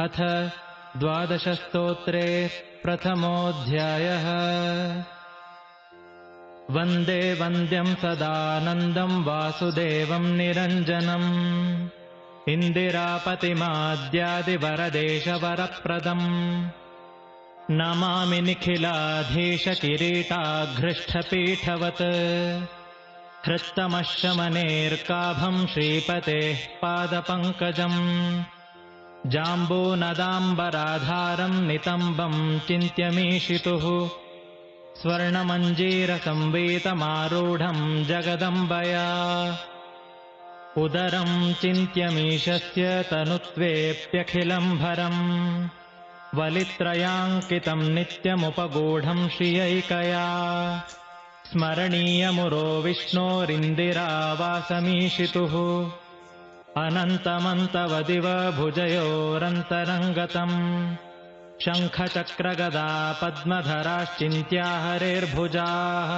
अथ द्वादशस्तोत्रे प्रथमोऽध्यायः। वन्दे वन्द्यं सदानन्दं वासुदेवं निरञ्जनम् इन्दिरापतिमाद्यादिवरदेशवरप्रदम् नमामि निखिलाधीशकिरीटाघ्रष्ठपीठवत् हृत्तमश्शमनेर्काभं श्रीपतेः पादपङ्कजम् जाम्बूनदाम्बराधारं नितम्बं चिन्त्यमीशितुः स्वर्णमञ्जीरसंवीतमारूढं जगदम्बया उदरं चिन्त्यमीशस्य तनुत्वेऽप्यखिलं भरम् वलित्रयाङ्कितं नित्यमुपगूढं श्रियैकया स्मरणीयमुरो विष्णोरिन्दिरावासमीशितुः अनन्तमन्तवदिव भुजयोरन्तरङ्गतम् शङ्खचक्रगदा पद्मधराश्चिन्त्या हरेर्भुजाः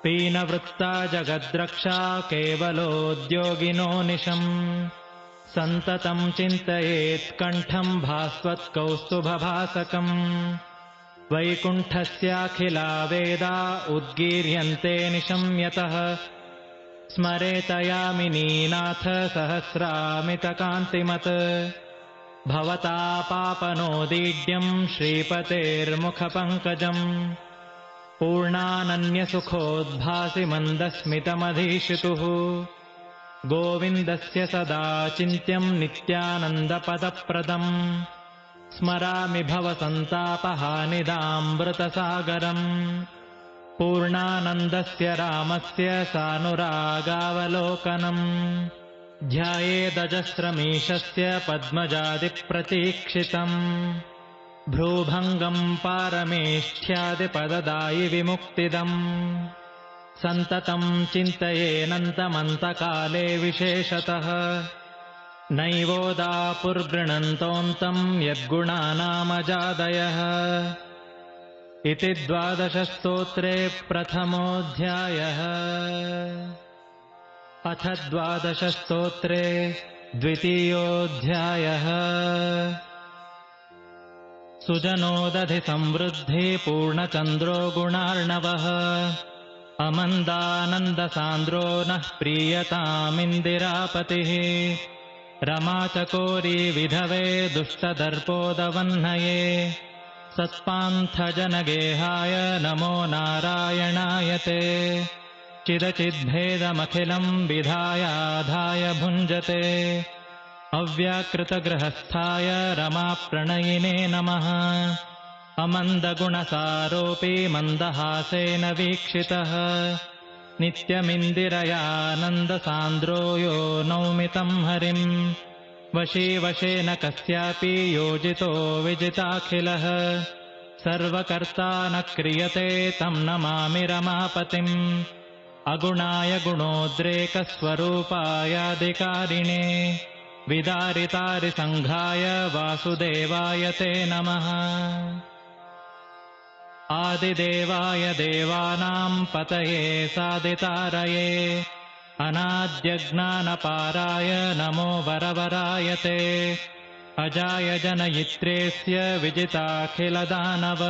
पीनवृत्ता जगद्रक्षा केवलोद्योगिनो निशम् सन्ततं चिन्तयेत्कण्ठं भास्वत्कौस्तुभभासकम् वैकुण्ठस्याखिला वेदा उद्गीर्यन्ते निशम्यतः स्मरेतयामिनीनाथ सहस्रामितकान्तिमत् भवतापापनोदीड्यं श्रीपतेर्मुखपङ्कजम् पूर्णानन्यसुखोद्भासि मन्दस्मितमधीशितुः गोविन्दस्य सदा चिन्त्यं नित्यानन्दपदप्रदम् स्मरामि भवसन्तापहानिदामृतसागरम् पूर्णानन्दस्य रामस्य सानुरागावलोकनम् ध्यायेदजस्रमीशस्य पद्मजादिप्रतीक्षितम् भ्रूभङ्गम् पारमेष्ठ्यादिपददायि विमुक्तिदम् सन्ततम् चिन्तयेनन्तमन्तकाले विशेषतः नैवोदापुर्गृणन्तोऽन्तम् यद्गुणानामजादयः इति द्वादशस्तोत्रे प्रथमोऽध्यायः। अथ द्वादशस्तोत्रे द्वितीयोऽध्यायः। सुजनोदधि संवृद्धि पूर्णचन्द्रो गुणार्णवः अमन्दानन्दसान्द्रो नः प्रीयतामिन्दिरापतिः रमाचकोरी विधवे दुष्टदर्पोदवह्नये सत्पान्थजनगेहाय नमो नारायणाय ते चिदचिद्भेदमखिलं विधायाधाय भुञ्जते अव्याकृतगृहस्थाय रमाप्रणयिने नमः अमन्दगुणसारोऽपि मन्दहासेन वीक्षितः नित्यमिन्दिरयानन्दसान्द्रो यो नौमितं हरिम् वशीवशेन कस्यापि योजितो विजिताखिलः सर्वकर्ता न क्रियते तं नमामि रमापतिम् अगुणाय गुणोद्रेकस्वरूपायाधिकारिणे विदारितारिसङ्घाय वासुदेवाय ते नमः आदिदेवाय देवानां पतये सादितारये अनाद्यज्ञानपाराय नमो वरवराय ते अजाय जनयित्रेस्य विजिताखिलदानव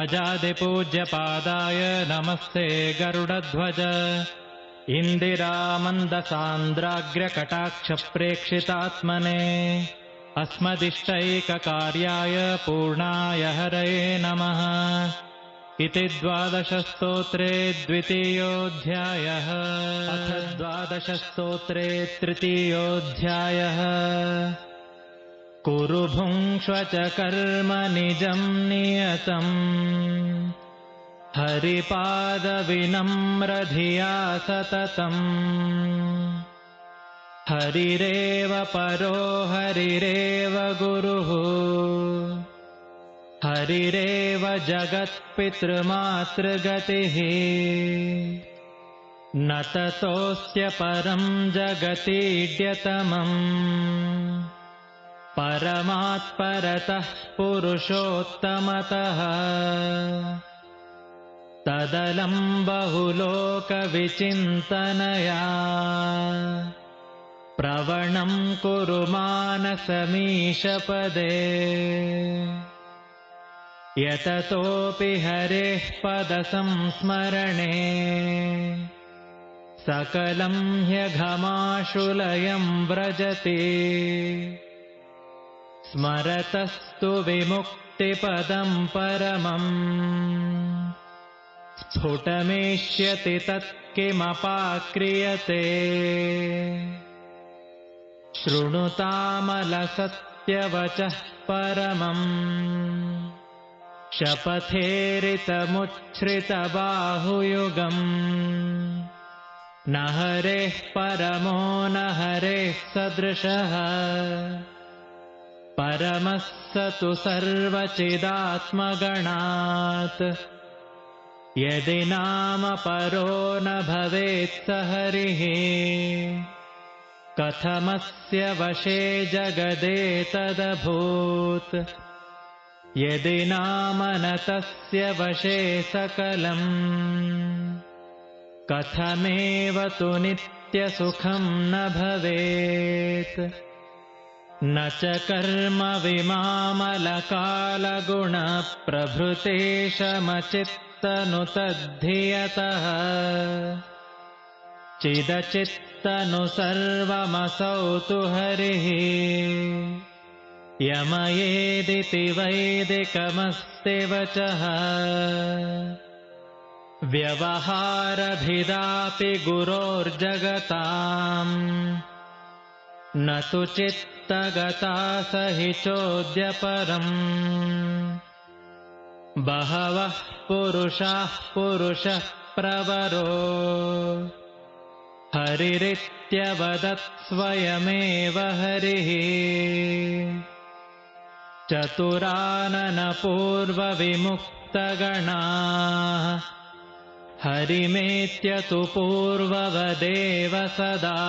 अजादिपूज्यपादाय नमस्ते गरुडध्वज इन्दिरामन्दसान्द्राग्र्यकटाक्षप्रेक्षितात्मने अस्मदिष्टैककार्याय पूर्णाय हरये नमः इति द्वादशस्तोत्रे द्वितीयोऽध्यायः। अथ द्वादशस्तोत्रे तृतीयोऽध्यायः। कुरु भुङ्क्ष्व च कर्म निजं नियतम् हरिपादविनम्रधिया सततम् हरिरेव परो हरिरेव गुरुः हरिरेव जगत्पितृमातृगतिः न ततोऽस्य परं जगतीड्यतमम् परमात्परतः पुरुषोत्तमतः तदलं बहुलोकविचिन्तनया प्रवणं कुरु मानसमीशपदे यततोऽपि हरेः पदसंस्मरणे सकलं ह्यघमाशुलयं व्रजति स्मरतस्तु विमुक्तिपदं परमम् स्फुटमेष्यति तत्किमपाक्रियते शृणुतामलसत्यवचः परमम् शपथेरितमुच्छ्रितबाहुयुगम् न हरेः परमो न हरेः सदृशः परमः स तु सर्वचिदात्मगणात् यदि नाम परो न भवेत् स हरिः कथमस्य वशे जगदेतदभूत् यदि नाम न तस्य वशे सकलम् कथमेव तु नित्यसुखं न भवेत् न च कर्म विमामलकालगुणप्रभृतेशमचित्तनुतद्धियतः चिदचित्तनु सर्वमसौ तु हरिः यमयेदिति वैदिकमस्ति वचः व्यवहारभिदापि गुरोर्जगताम् न तु चित्तगता स हि चोद्यपरम् बहवः पुरुषाः पुरुषः प्रवरो हरिरित्यवदत् स्वयमेव हरिः चतुराननपूर्वविमुक्तगणाः हरिमेत्यतु पूर्ववदेव सदा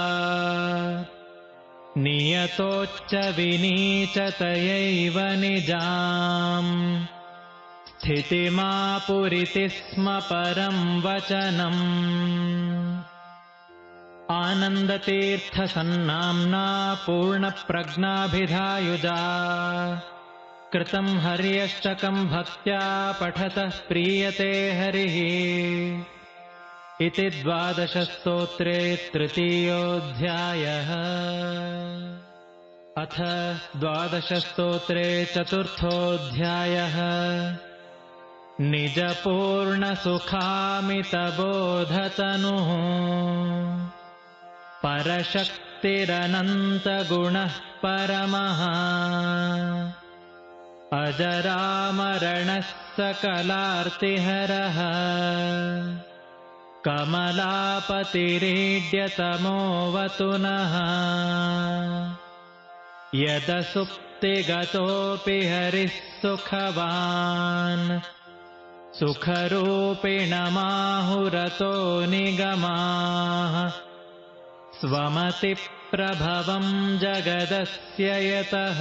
नियतोच्च विनीचतयैव निजाम् स्थितिमापुरिति स्म परं वचनम् आनन्दतीर्थसन्नाम्ना पूर्णप्रज्ञाभिधायुजा कृतं हर्यष्टकं भक्त्या पठतः प्रीयते हरिः इति 12 स्तोत्रे तृतीयोऽध्यायः। अथ 12 स्तोत्रे चतुर्थोऽध्यायः। निजपूर्णसुखामितबोधतनुः परशक्तिरनन्तगुणः परमः अजरामरणः सकलार्तिहरः कमलापतिरीड्यतमोऽवतु नः यदसुप्तिगतोऽपि हरिः सुखवान् सुखरूपिणमाहुरतो निगमाः स्वमतिप्रभवं जगदस्य यतः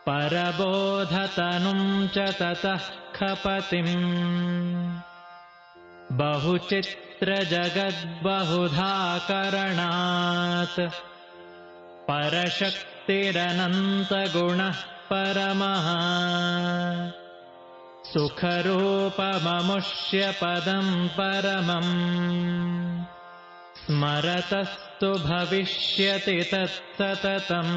परबोधतनुं च ततः खपतिम् बहुचित्रजगद्बहुधाकरणात् परशक्तिरनन्तगुणः परमः सुखरूपममुष्यपदं परमम् स्मरतस्तु भविष्यति तत्सततम्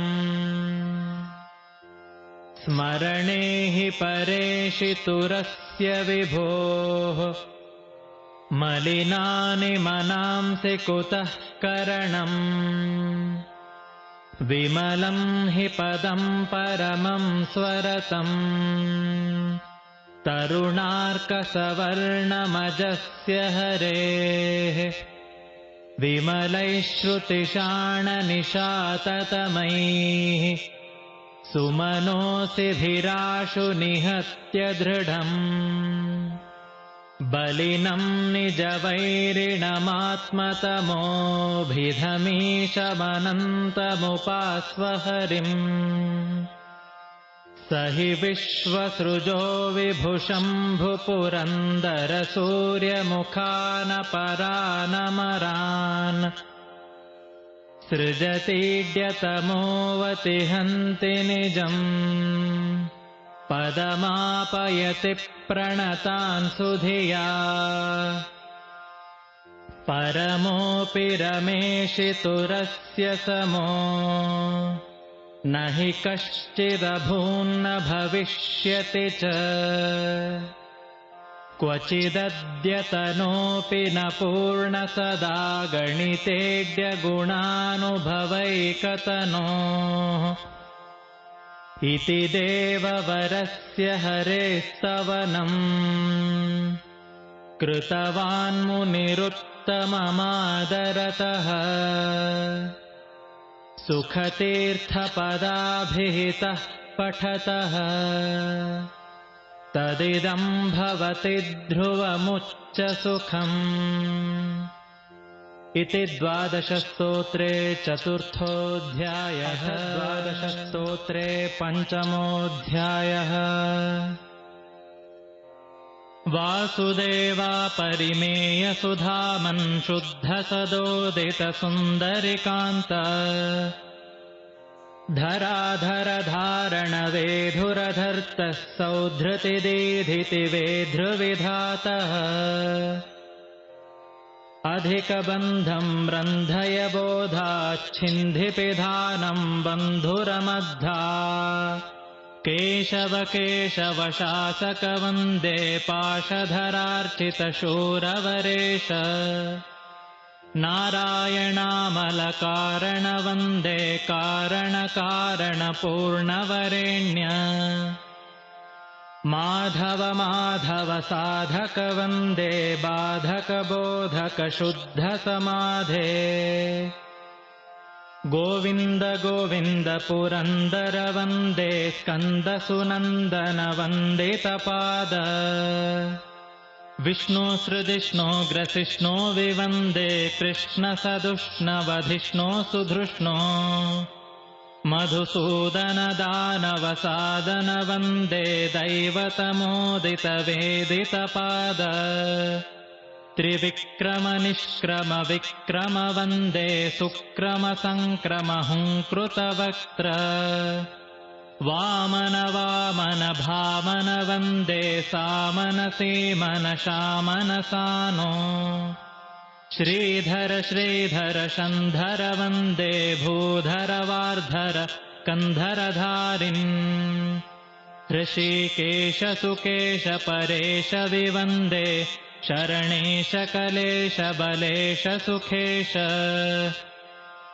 स्मरणे हि परेशितुरस्य विभोः मलिनानि मनांसि कुतः करणम् विमलं हि पदं परमं स्वरतम् तरुणार्कसवर्णमजस्य हरेः विमलैः श्रुतिशाणनिशाततमैः सुमनोऽसिभिराशु निहत्य दृढम् बलिनं निजवैरिणमात्मतमोभिधमीशमनन्तमुपास्व हरिम् स हि विश्वसृजो विभुशम्भुपुरन्दरसूर्यमुखानपरानमरान्। 13 सूर्यमुखानपरानमरान्। सृजतीड्यतमोऽवति हन्ति निजम् पदमापयति प्रणतान् सुधिया परमोऽपि रमेशितुरस्य समो न हि कश्चिदभून्न भविष्यति च क्वचिदद्यतनोऽपि न पूर्णसदा गणितेड्यगुणानुभवैकतनोः इति देववरस्य हरेस्तवनम् कृतवान् मुनिरुत्तममादरतः सुखतीर्थपदाभिहितः पठतः तदिदं भवति ध्रुवमुच्च सुखम् इति 12 स्तोत्रे 4ोऽध्यायः 12 स्तोत्रे 5मोऽध्यायः वासुदेवापरिमेयसुधामन् शुद्धसदोदितसुन्दरिकान्त धराधरधारणवेधुरधर्तः सौधृतिदीधितिवेधृविधातः अधिकबन्धं रन्धय बोधाच्छिन्धिपिधानं बन्धुरमद्धा केशव केशव शासकवन्दे पाशधरार्चितशूरवरेश नारायणामलकारणवन्दे कारणकारणपूर्णवरेण्य माधव माधव साधकवन्दे बाधकबोधकशुद्धसमाधे गोविन्द गोविन्द पुरन्दरवन्दे स्कन्दसुनन्दनवन्दितपाद विष्णुसृजिष्णो ग्रसिष्णो विवन्दे कृष्णसदुष्णवधिष्णो सुधृष्णो मधुसूदनदानवसादन वन्दे दैवतमोदितवेदितपाद त्रिविक्रमनिष्क्रमविक्रम वन्दे सुक्रमसङ्क्रमहुङ्कृतवक्त्र वामन वामन भामन वन्दे सामन सीमन शामन सानो श्रीधर श्रीधर शन्धर वन्दे भूधर वार्धर कन्धरधारिन् ऋषिकेश सुकेश परेश विवन्दे शरणेश कलेश बलेश सुखेश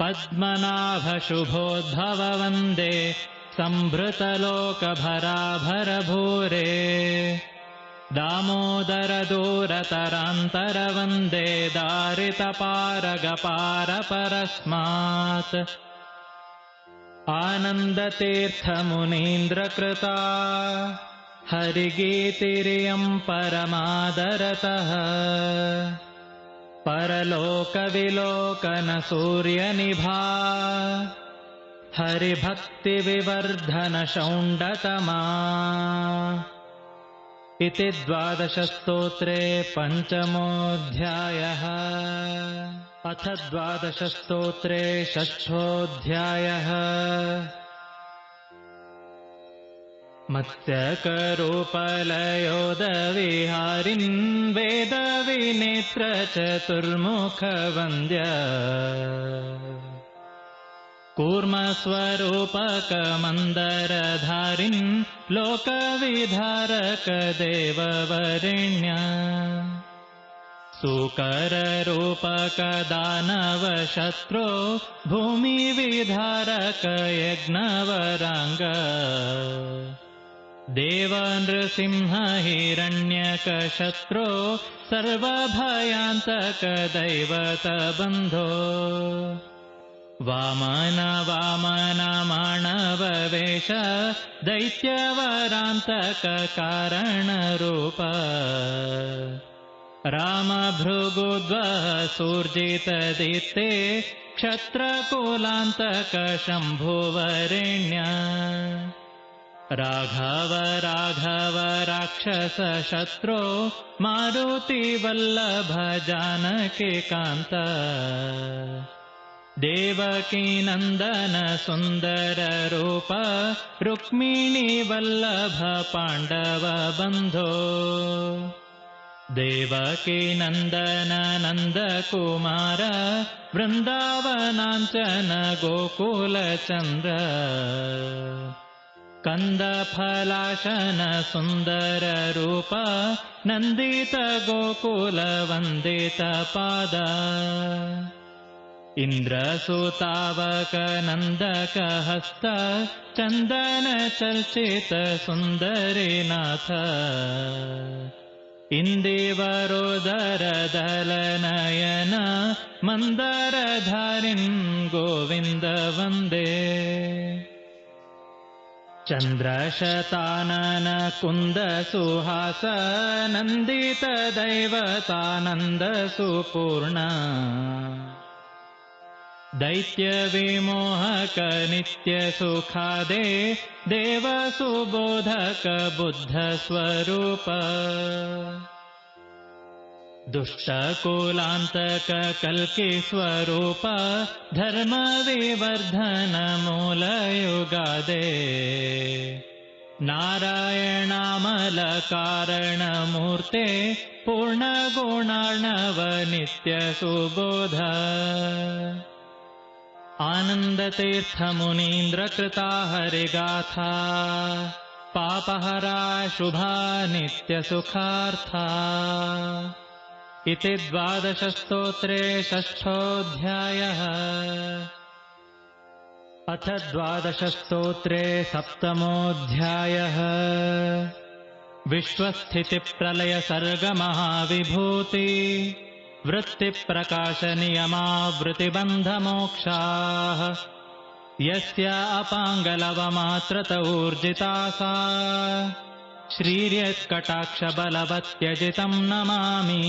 पद्मनाभ शुभोद्भव वन्दे संभृतलोकभराभर भूरे दामोदर दूरतरान्तर वन्दे दारितपारगपार परस्मात् आनन्दतीर्थमुनीन्द्रकृता हरिगीतिरियं परमादरतः परलोकविलोकन सूर्यनिभा हरिभक्तिविवर्धन शौण्डतमा इति 12 स्तोत्रे 5मोऽध्यायः अथ 12 स्तोत्रे 6ओऽध्यायः मत्स्यकरूपलयोदविहारिन् वेदविनेत्रचतुर्मुखवन्द्य कूर्मस्वरूपकमन्दरधारिन् लोकविधारक देववरेण्य सुकररूपकदानवशत्रो भूमिविधारक यज्ञवराङ्ग देव नृसिंह हिरण्यकशत्रो सर्वभयान्तक दैवतबन्धो वामन वामन मानववेश दैत्यवरान्तक कारणरूप रामभृगुद्वः सूर्जितदीप्ते क्षत्रकुलान्तक शम्भुवरेण्य राघव राघव राक्षसशत्रो मारुतिवल्लभ जानकीकान्त देवकी नन्दन सुन्दर रूप रुक्मिणी वल्लभ पाण्डव बन्धो देवकी नन्दन नन्दकुमार वृन्दावनाञ्चन गोकुलचन्द्र कन्दफलाशन सुन्दर रूप नन्दित गोकुल वन्दित पाद इन्द्रसुतावक नन्दक हस्त चन्दन चर्चित सुन्दरी नाथ इन्दीवरोदर दलनयन मन्दरधारिन् गोविन्द वन्दे चन्द्रशतानन कुन्द सुहास नन्दित दैवतानन्द सुपूर्ण दैत्य विमोहक नित्य सुखादे देव सुबोधक बुद्ध स्वरूप दुष्टकुलान्तक कल्कि स्वरूप धर्म विवर्धन मूलयुगादे नारायणामल कारण मूर्ते पूर्ण गुणार्णव नित्य सुबोध आनन्दतीर्थ मुनीन्द्र कृता हरिगाथा पापहरा शुभा नित्य सुखार्था इति 12 स्तोत्रे 6ोऽध्यायः अथ 12 स्तोत्रे 7मोऽध्यायः विश्वस्थितिप्रलय सर्ग महाविभूति वृत्तिप्रकाश नियमावृत्तिबन्धमोक्षाः यस्य अपाङ्गलवमात्रत ऊर्जिता सा श्रीर्यत्कटाक्षबलवत्यजितं नमामि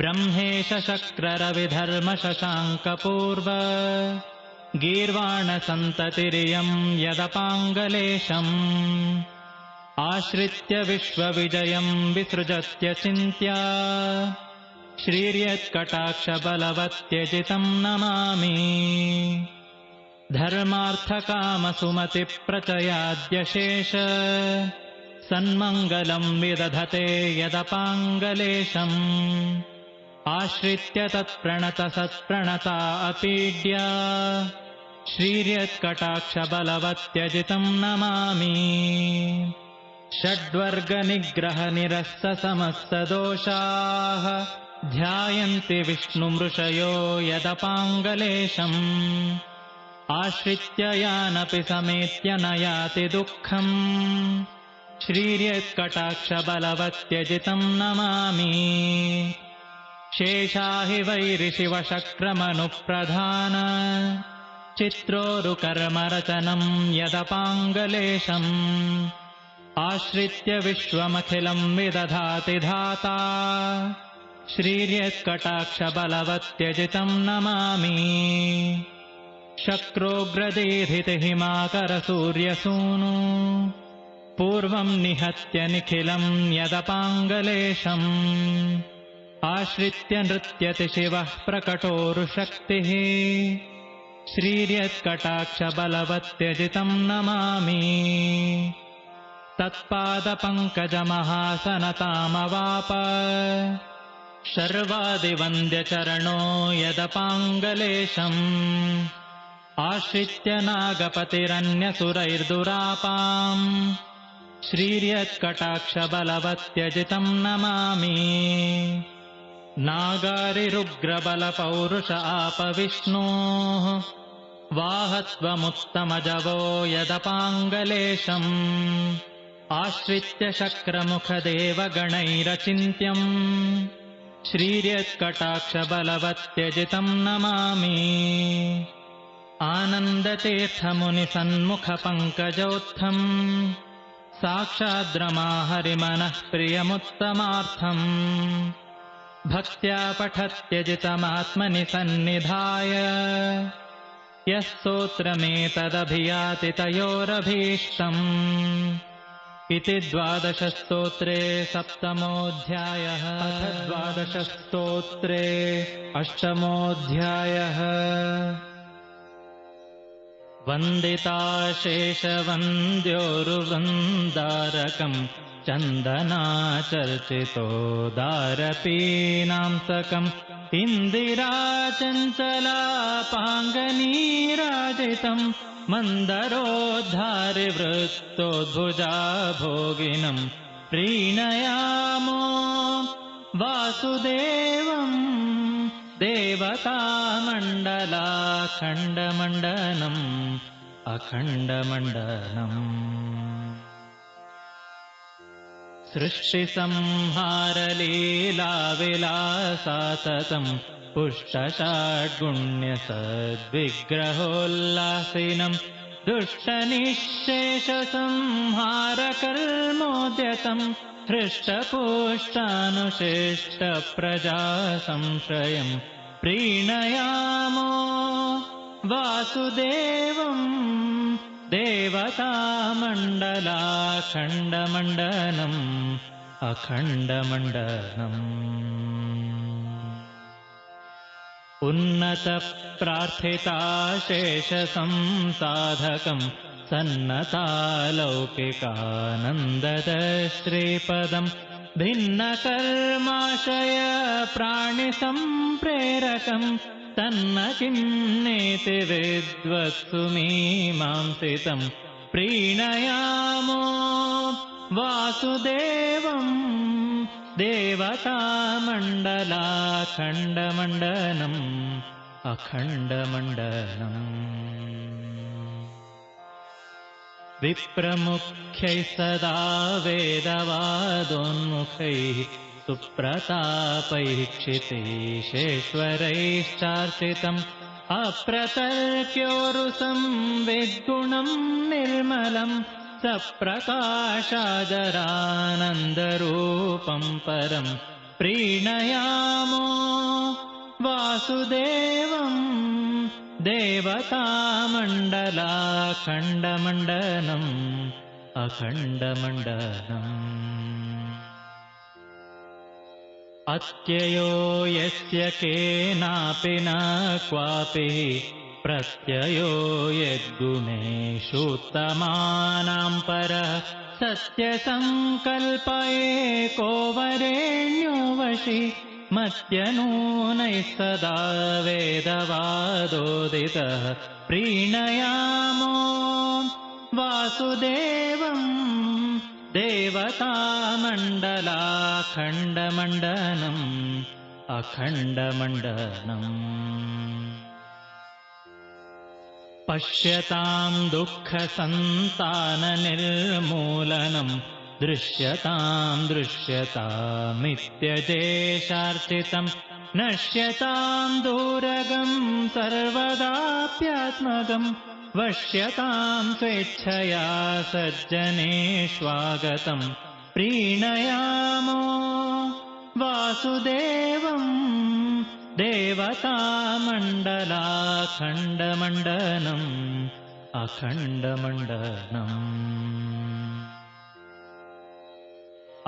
ब्रह्मेश शक्ररविधर्म शशाङ्कपूर्व गीर्वाणसन्ततिरियं यदपाङ्गलेशम् आश्रित्य विश्वविजयं विसृजत्यचिन्त्य श्रीर्यत्कटाक्षबलवत्यजितं नमामि धर्मार्थकामसुमतिप्रचयाद्यशेष सन्मङ्गलं विदधते यदपाङ्गलेशम् आश्रित्य तत्प्रणतसत्प्रणता अपीड्य श्रीर्यत्कटाक्षबलवत्यजितं नमामि षड्वर्गनिग्रहनिरस्तसमस्तदोषाः ध्यायन्ति विष्णुमृषयो यदपाङ्गलेशम् आश्रित्य यानपि समेत्य न याति दुःखम् श्रीर्यत्कटाक्षबलवत्यजितं नमामि शेषा हि वैरिशिवशक्रमनुप्रधान चित्रोरुकर्मरचनं यदपाङ्गलेशम् आश्रित्य विश्वमखिलं विदधाति धाता श्रीर्यत्कटाक्षबलवत्यजितं नमामि शक्रोग्रदीधितहिमाकरसूर्यसूनु पूर्वं निहत्य निखिलं यदपाङ्गलेशम् आश्रित्य नृत्यति शिवः प्रकटोरुशक्तिः श्रीर्यत्कटाक्षबलवत्यजितं नमामि तत्पादपङ्कजमहासनतामवाप शर्वादिवन्द्यचरणो यदपाङ्गलेशम् आश्रित्य नागपतिरन्यसुरैर्दुरापाम् श्रीर्यत्कटाक्षबलवत्यजितं नमामि नागारिरुग्रबलपौरुष आपविष्णोः वाहत्वमुत्तमजवो यदपाङ्गलेशम् आश्रित्य शक्रमुखदेवगणैरचिन्त्यम् श्रीर्यत्कटाक्षबलवत्यजितं नमामि आनन्दतीर्थमुनिसन्मुखपङ्कजोत्थम् साक्षाद्रमाहरिमनः प्रियमुत्तमार्थम् भक्त्या पठत्यजितमात्मनि सन्निधाय यः स्तोत्रमेतदभियाति तयोरभीष्टम् इति 12 स्तोत्रे 7मोऽध्यायः। अथ 12 स्तोत्रे 8मोऽध्यायः। वन्दिताशेषवन्द्योरुवृन्दारकम् चन्दनाचर्चितोदारपीनांसकम् इन्दिराचञ्चलापाङ्गनीराजितम् मन्दरोद्धारिवृत्तोद्भुजा भोगिनम् प्रीणयामो वासुदेवम् देवतामण्डलाखण्डमण्डनम् अखण्डमण्डनम्। सृष्टिसंहारलीलाविलासाततम् पुष्टषाड्गुण्यसद्विग्रहोल्लासिनम् दुष्टनिःशेषसंहारकर्मोद्यतम् हृष्टपुष्टानुशिष्टप्रजासंश्रयम् प्रीणयामो वासुदेवम् देवतामण्डलाखण्डमण्डनम् अखण्डमण्डनम्। उन्नतप्रार्थिताशेषसंसाधकम् सन्नतालौकिकानन्ददश्रीपदम् भिन्नकर्माशय प्राणिसम्प्रेरकम् तन्न किन्नेति विद्वत्सु मीमांसितम् प्रीणयामो वासुदेवम् देवतामण्डलाखण्डमण्डनम् अखण्डमण्डनम्। विप्रमुख्यैः सदा वेदवादोन्मुखैः सुप्रतापैः क्षितीशेश्वरैश्चार्चितम् अप्रतर्क्योरुसंविद्गुणम् निर्मलम् सप्रकाशाजरानन्दरूपम् परम् प्रीणयामो वासुदेवम् देवतामण्डलाखण्डमण्डनम् अखण्डमण्डनम्। अत्ययो यस्य केनापि न क्वापि प्रत्ययो यद्गुणेषुत्तमानाम् परः सत्यसङ्कल्प एको वरेण्यो वशि मत्यनूनैः सदा वेदवादोदितः प्रीणयामो वासुदेवम् देवतामण्डलाखण्डमण्डनम् अखण्डमण्डनम्। पश्यताम् दुःखसन्ताननिर्मूलनम् दृश्यताम् दृश्यतामित्यजेशार्चितम् नश्यताम् दूरगम् सर्वदाप्यात्मगम् वश्यताम् स्वेच्छया सज्जनेष्वागतम् प्रीणयामो वासुदेवम् देवतामण्डलाखण्डमण्डनम् अखण्डमण्डनम्।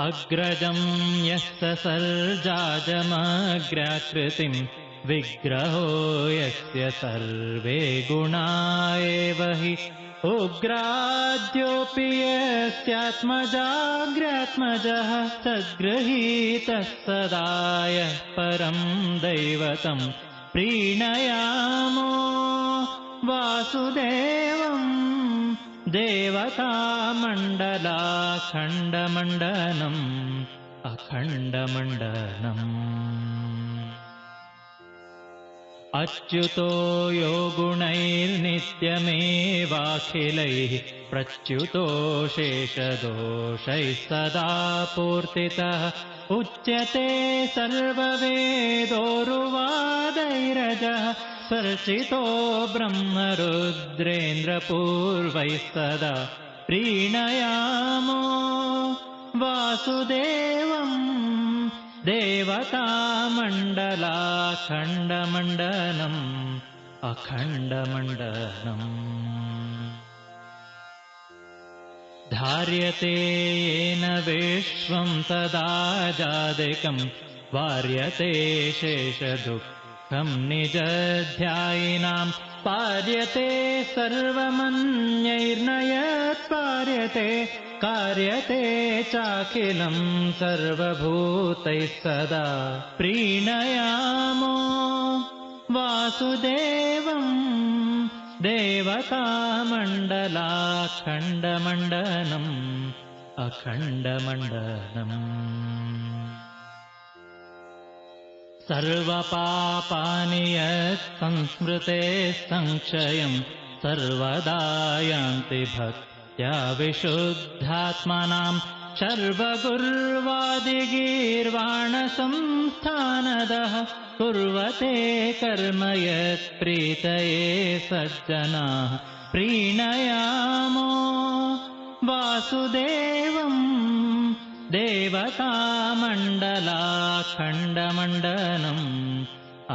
अग्रजम् यस्य सर्जाजमग्राकृतिम् विग्रहो यस्य सर्वे गुणा एव हि उग्राद्योऽपि यस्यात्मजाग्र्यात्मजः सद्गृहीतः सदा यः परम् दैवतम् प्रीणयामो वासुदेवम् देवतामण्डलाखण्डमण्डनम् अखण्डमण्डनम्। अच्युतो यो गुणैर्नित्यमेवाखिलैः प्रच्युतो शेषदोषैः सदा पूर्तितः उच्यते सर्ववेदोरुवादैरजः सर्चितो ब्रह्मरुद्रेन्द्रपूर्वैः सदा प्रीणयामो वासुदेवम् देवतामण्डलाखण्डमण्डनम् अखण्डमण्डनम्। धार्यते येन विश्वं तदाजादिकं वार्यते शेषदुःखं निजध्यायिनां पार्यते सर्वमन्यैर्नयत् पार्यते कार्यते चाखिलं सर्वभूतैः सदा प्रीणयामो वासुदेवं देवतामण्डलाखण्डमण्डनम् अखण्डमण्डनम् सर्वपापानि यत्संस्मृते संक्षयं सर्वदा यान्ति भक्त्या विशुद्धात्मनां शर्वगुर्वादिगीर्वाणसंस्थानदः कुर्वते कर्म यत्प्रीतये सज्जनाः प्रीणयामो वासुदेवम् देवतामण्डलाखण्डमण्डनम्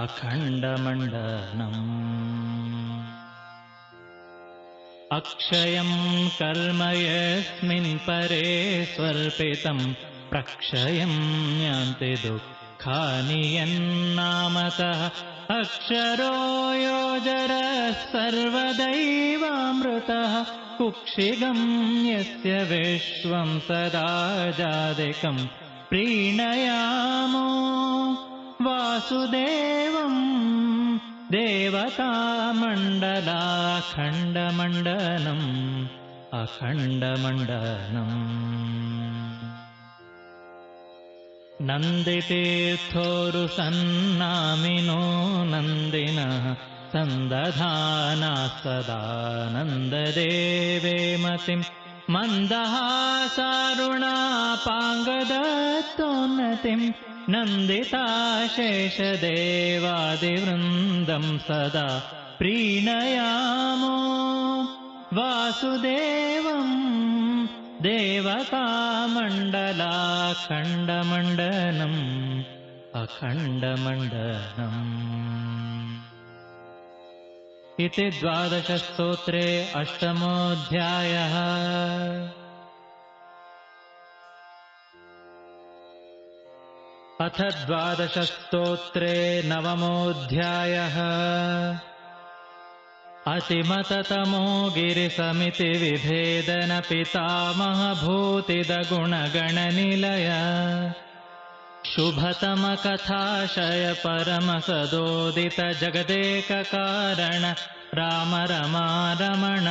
अखण्डमण्डनम् अक्षयं कर्म यस्मिन् परे स्वर्पितं प्रक्षयं यान्ति दुःखानि यन्नामतः अक्षरो योजरः सर्वदैवामृतः कुक्षिगं यस्य विश्वं सदाजादिकं प्रीणयामो वासुदेवं देवतामण्डलाखण्डमण्डनम् अखण्डमण्डनम् नन्दितीर्थोरुसन्नामिनो नन्दिनः सन्दधाना सदानन्ददेवे मतिं मन्दहासारुणापाङ्गदत्तोन्नतिं नन्दिताशेषदेवादिवृन्दं सदा प्रीणयामो वासुदेवं देवतामण्डलाखण्डमण्डनम् अखण्डमण्डनम् इति 12 स्तोत्रे 8मोऽध्यायः। अथ 12 स्तोत्रे 9मोऽध्यायः। अतिमततमो गिरिसमिति विभेदन पितामह भूतिदगुणगणनिलय शुभतमकथाशय परमसदोदित जगदेक कारण राम रमा रमण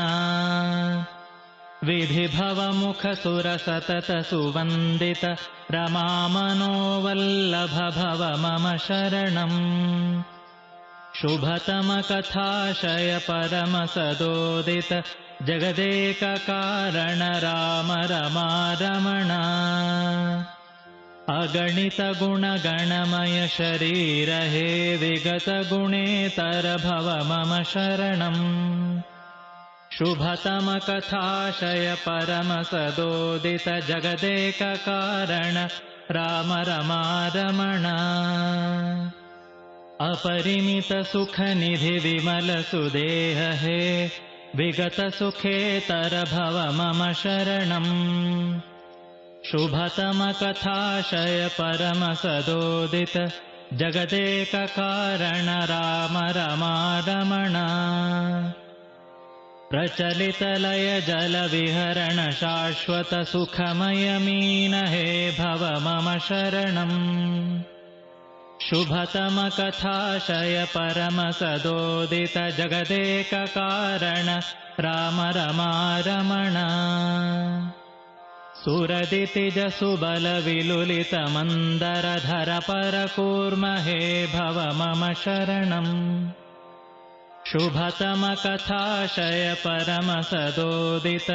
विधिभवमुखसुर सतत सुवन्दित रमा मनोवल्लभ भव मम शरणम् शुभतमकथाशय परमसदोदित जगदेक कारण राम रमा रमण अगणित गुणगणमय शरीर हे विगत गुणेतर भव मम शरणम् शुभतमकथाशय परमसदोदित जगदेक कारण राम रमा रमण अपरिमित सुख निधि विमल सुदेह हे विगत सुखेतर भव मम शरणम् शुभतमकथाशय परमसदोदित जगदेक कारण राम रमा रमण प्रचलित लय जल विहरण शाश्वत सुखमय मीन हे भव मम शरणम् शुभतमकथाशय परमसदोदित जगदेक कारण राम रमा रमण सुरदितिज सुबल विलुलित मंदरधर परकूर्म हे भव मम शरणम् शुभतमकथाशय परमसदोदित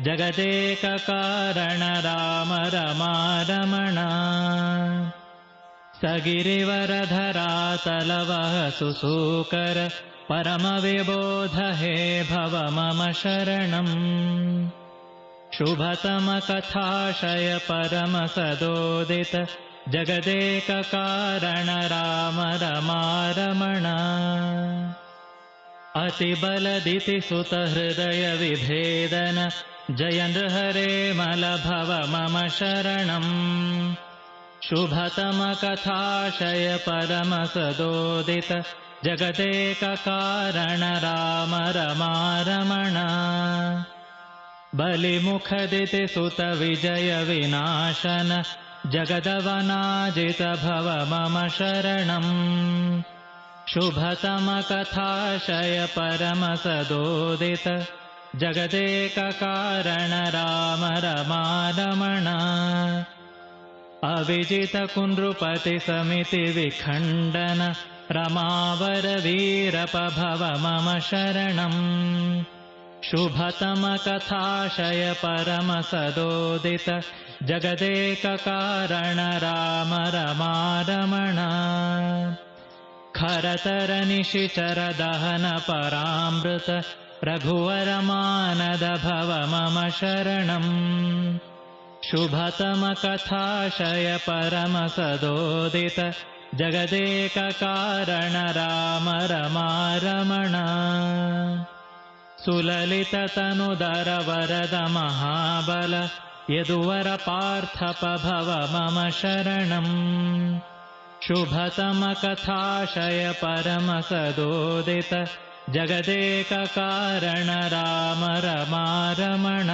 जगदेक कारण राम रमा रमण सगिरिवरधरातलवः सुसूकर परम विबोध हे भव मम शरणम् शुभतमकथाशय परमसदोदित जगदेक कारण राम रमा रमण अतिबलदिति सुत हृदय विभेदन जय नृहरे मलभव मम शरणम् शुभतमकथाशय परमसदोदित जगदेककारण राम रमारमण बलिमुखदिति सुत विजय विनाशन जगदवनाजित भव मम शरणम् शुभतमकथाशय परमसदोदित जगदेककारण राम रमारमण अविजित कुनृपति समिति विखण्डन रमावर वीरप भव मम शरणम् शुभतमकथाशय परमसदोदित जगदेककारण राम रमारमण खरतर निशिचर दहन परामृत रघुवर मानद भव मम शरणम् शुभतमकथाशय परमसदोदित जगदेककारण राम रमारमण सुललित तनुदर वरद महाबल यदुवर पार्थप भव मम शरणम् शुभतमकथाशय परमसदोदित जगदेककारण राम रमारमण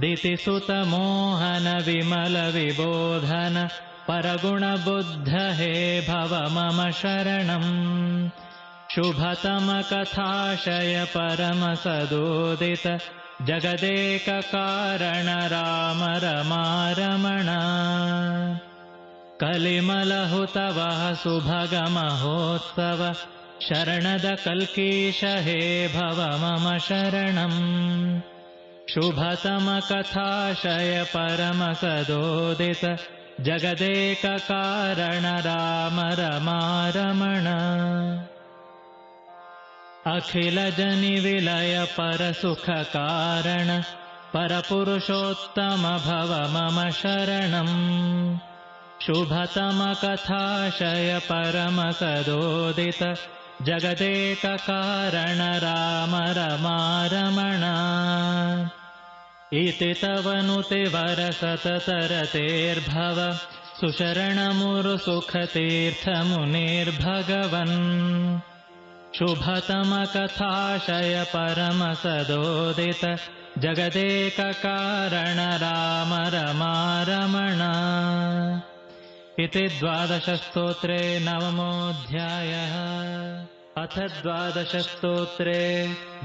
दितिसुत मोहन विमल विबोधन परगुण बुद्ध हे भव मम शरणम् शुभतमकथाशय परमसदोदित जगदेककारण राम रमारमण कलिमलहुतवः सुभग महोत्सव शरणद कल्कीश हे भव मम शरणम् शुभतमकथाशय परमसदोदित जगदेककारण राम रमारमण अखिल जनि विलय परसुख कारण परपुरुषोत्तम भव मम शरणम् शुभतमकथाशय परमसदोदित जगदेककारण राम रमारमण इति तव नुते वरसततरतेर्भव सुशरणमुरुसुखतीर्थमुनिर्भगवन् शुभतमकथाशय परमसदोदित जगदेककारण राम रमारमण इति 12 स्तोत्रे 9मोऽध्यायः अथ 12 स्तोत्रे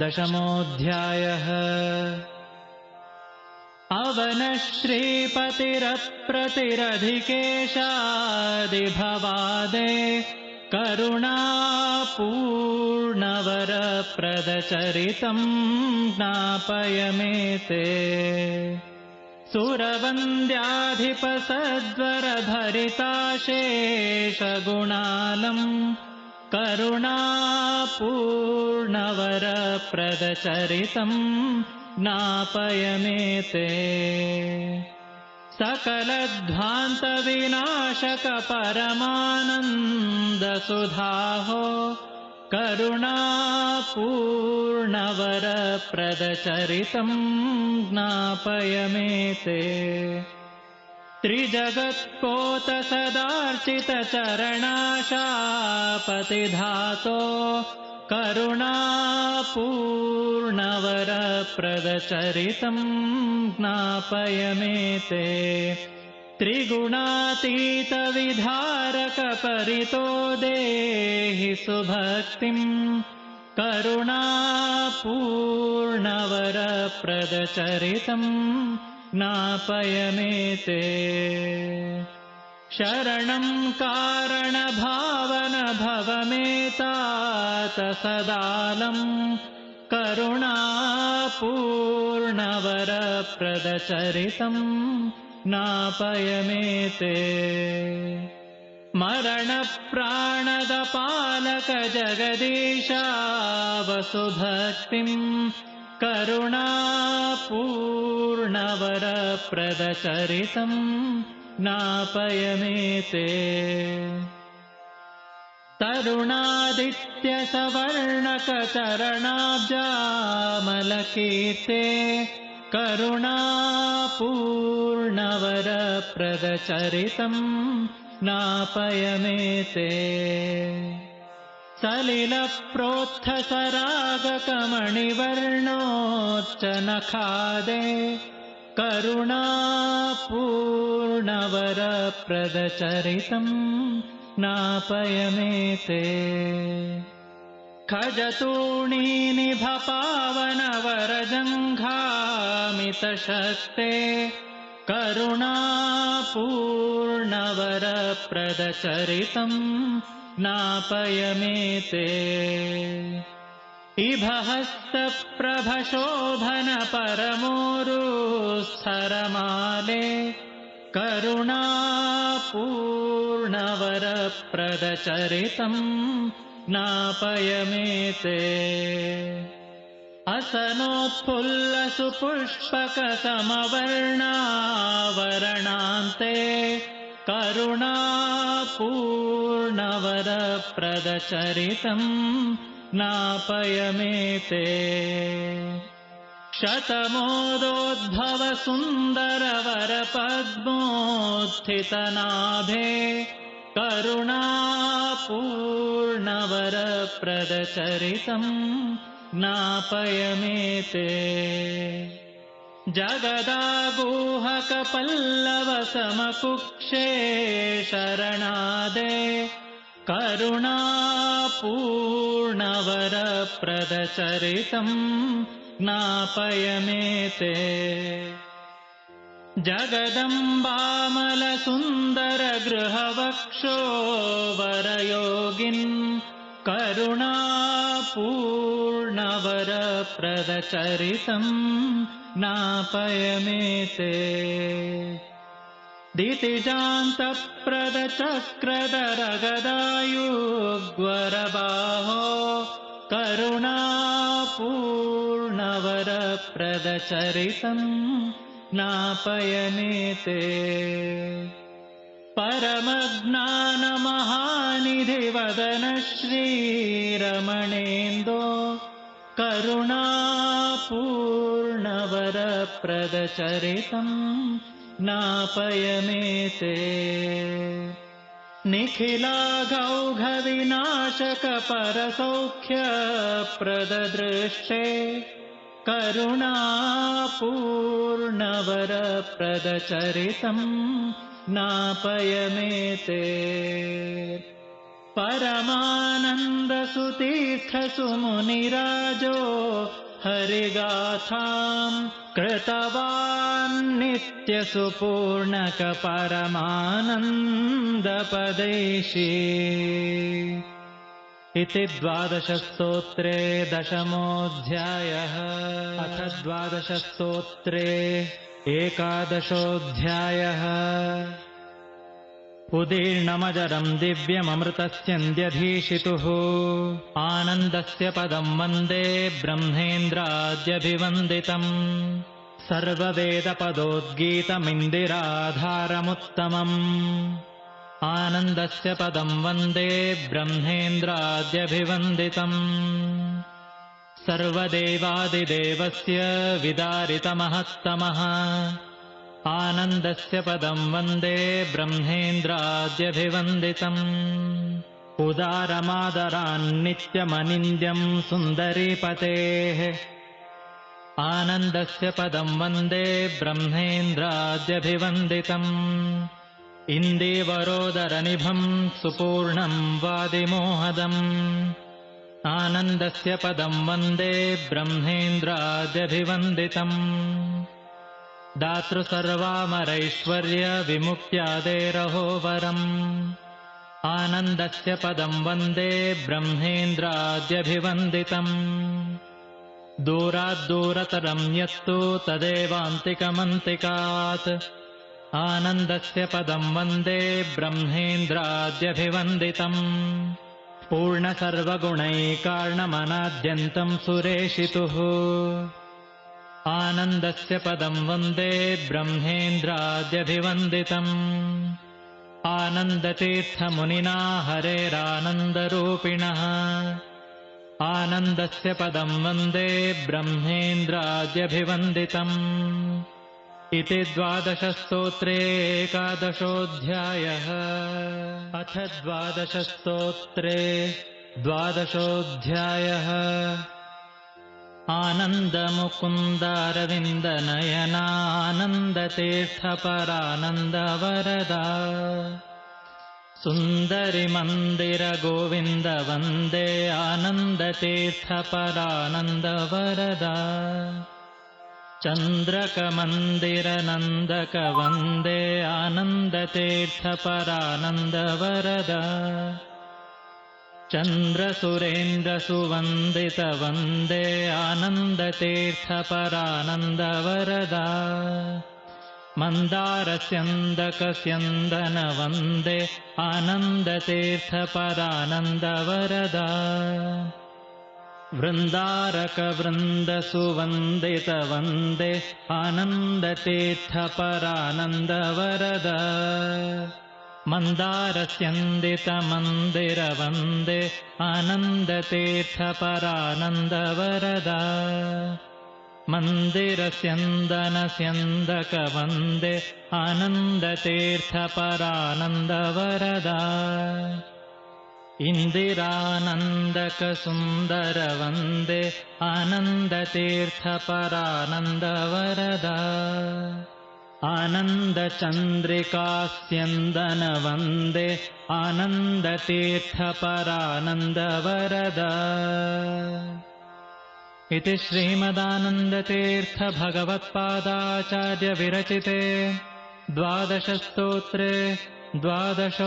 10मोऽध्यायः अवन श्रीपतिरप्रतिरधिकेशादिभवादे करुणापूर्णवर प्रदचरितम् ज्ञापय मे ते सुरवन्द्याधिपसद्वरभरिताशेषगुणालम् करुणापूर्णवर प्रदचरितम् ज्ञापय मे ते सकलध्वान्तविनाशक परमानन्दसुधाहो करुणापूर्णवर प्रदचरितम् ज्ञापय मे ते त्रिजगत्पोत सदार्चित चरणाशापतिधातो करुणापूर्णवर प्रदचरितम् ज्ञापय मे ते त्रिगुणातीत विधारक परितो देहि सुभक्तिम् करुणापूर्णवर प्रदचरितम् ज्ञापय मे ते शरणं कारण भावन भवमेतात सदालम् करुणापूर्णवर प्रदचरितम् ज्ञापय मे ते मरण प्राणद पालक जगदीशा वसुभक्तिम् करुणापूर्णवर प्रदचरितम् ज्ञापय मे ते तरुणादित्यसवर्णकचरणाब्जामलकीर्ते करुणापूर्णवरप्रदचरितम् नापयमेते सलिलप्रोत्थसरागकमणिवर्णोच्चनखादे करुणापूर्णवरप्रदचरितम् नापयमेते खजतूणीनिभपावनवरजङ्घामितशक्ते करुणापूर्णवरप्रदचरितम् नापयमेते इभहस्तप्रभशोभनपरमोरुस्थरमाले करुणापूर्णवरप्रदचरितम् नापयमेते असनोत्फुल्लसुपुष्पकसमवर्णावरणान्ते करुणापूर्णवरप्रदचरितम् नापयमेते शतमोदोद्भवसुन्दरवरपद्मोत्थितनाभे करुणापूर्णवरप्रदचरितम् नापयमेते जगदागूहकपल्लवसमकुक्षे शरणादे करुणापूर्णवरप्रदचरितम् नापयमेते जगदम्बामलसुन्दरगृहवक्षो वरयोगिन् करुणापूर्णवरप्रदचरितम् नापयमेते दितिजान्तप्रदचक्रधरगदायुग्वरबाहो करुणापूर्णवरप्रदचरितम् नापयमेते परमज्ञानमहानिधिवदन श्रीरमणेन्दो करुणापूर्णवरप्रदचरितम् नापयमेते निखिलाघौघविनाशकपरसौख्यप्रददृष्टे करुणापूर्णवरप्रदचरितम् नापयमेते परमानन्दसुतीर्थसुमुनिराजो हरिगाथाम् कृतवान् नित्यसुपूर्णकपरमानन्दपदैषी इति 12 स्तोत्रे 10मोऽध्यायः। अथ 12 स्तोत्रे 11 उदीर्णमजरम् दिव्यममृतस्यन्द्यधीशितुः आनन्दस्य पदम् वन्दे ब्रह्मेन्द्राद्यभिवन्दितम् सर्ववेदपदोद्गीतमिन्दिराधारमुत्तमम् आनन्दस्य पदम् वन्दे ब्रह्मेन्द्राद्यभिवन्दितम् सर्वदेवादिदेवस्य विदारितमहत्तमः आनन्दस्य पदम् वन्दे ब्रह्मेन्द्राद्यभिवन्दितम् उदारमादरान्नित्यमनिन्द्यम् सुन्दरीपतेः आनन्दस्य पदम् वन्दे ब्रह्मेन्द्राद्यभिवन्दितम् इन्दीवरोदरनिभम् सुपूर्णम् वादिमोहदम् आनन्दस्य पदम् वन्दे ब्रह्मेन्द्राद्यभिवन्दितम् दातृसर्वामरैश्वर्यविमुक्त्यादेरहोवरम् आनन्दस्य पदम् वन्दे ब्रह्मेन्द्राद्यभिवन्दितम् दूराद्दूरतरम् यत्तु तदेवान्तिकमन्तिकात् आनन्दस्य पदम् वन्दे ब्रह्मेन्द्राद्यभिवन्दितम् पूर्णसर्वगुणैकार्णमनाद्यन्तम् सुरेशितुः आनन्दस्य पदम् वन्दे ब्रह्मेन्द्राद्यभिवन्दितम् आनन्दतीर्थमुनिना हरेरानन्दरूपिणः आनन्दस्य पदं वन्दे ब्रह्मेन्द्राद्यभिवन्दितम् इति 12 स्तोत्रे 11 अथ 12 स्तोत्रे 12 आनन्दमुकुन्दारविन्दनयनानन्दतीर्थपरानन्दवरदा सुन्दरि मन्दिर गोविन्द वन्दे आनन्दतीर्थपरानन्दवरदा चन्द्रकमन्दिर नन्दक वन्दे आनन्दतीर्थपरानन्दवरदा चन्द्रसुरेन्द्रसुवन्दित वन्दे आनन्दतीर्थपरानन्दवरदा मन्दारस्यन्दकस्यन्दन वन्दे आनन्दतीर्थपरानन्दवरदा वृन्दारकवृन्दसुवन्दित वन्दे आनन्दतीर्थपरानन्दवरदा मन्दारस्यन्दितमन्दिर वन्दे आनन्दतीर्थपरानन्दवरदा मन्दिरस्यन्दनस्यन्दक वन्दे आनन्दतीर्थपरानन्दवरदा इन्दिरानन्दकसुन्दर वन्दे आनन्दतीर्थपरानन्दवरदा आनन्दचन्द्रिकास्यन्दन वन्दे आनन्दतीर्थपरानन्दवरदा इति श्रीमदानन्दतीर्थ भगवत्पादाचार्य विरचिते 12 स्तोत्रे 12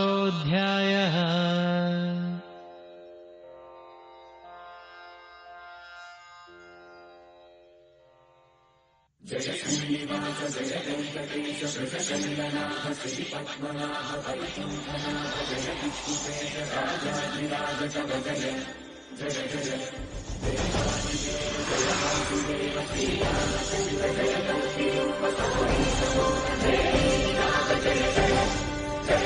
जय श्रीनिवास जय वेङ्कटेश श्रीशैलनाथ श्रीपद्मनाभ वैकुण्ठनाथ जय विष्णुपेश राजाधिराज तव जय जय जय देवादिदेव जय वासुदेव श्रीरामचन्द्र जय कल्पिरूप जयनाथ जय जय जय जय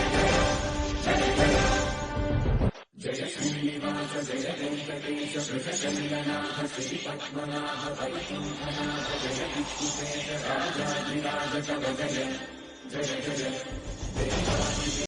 जय जय श्रीनिवास जय वेङ्कटेश श्रीशैलनाथ श्रीपद्मनाभ वैकुण्ठनाथ जय विष्णुपेश राजाधिराज तव जय जय जय देवादिदेव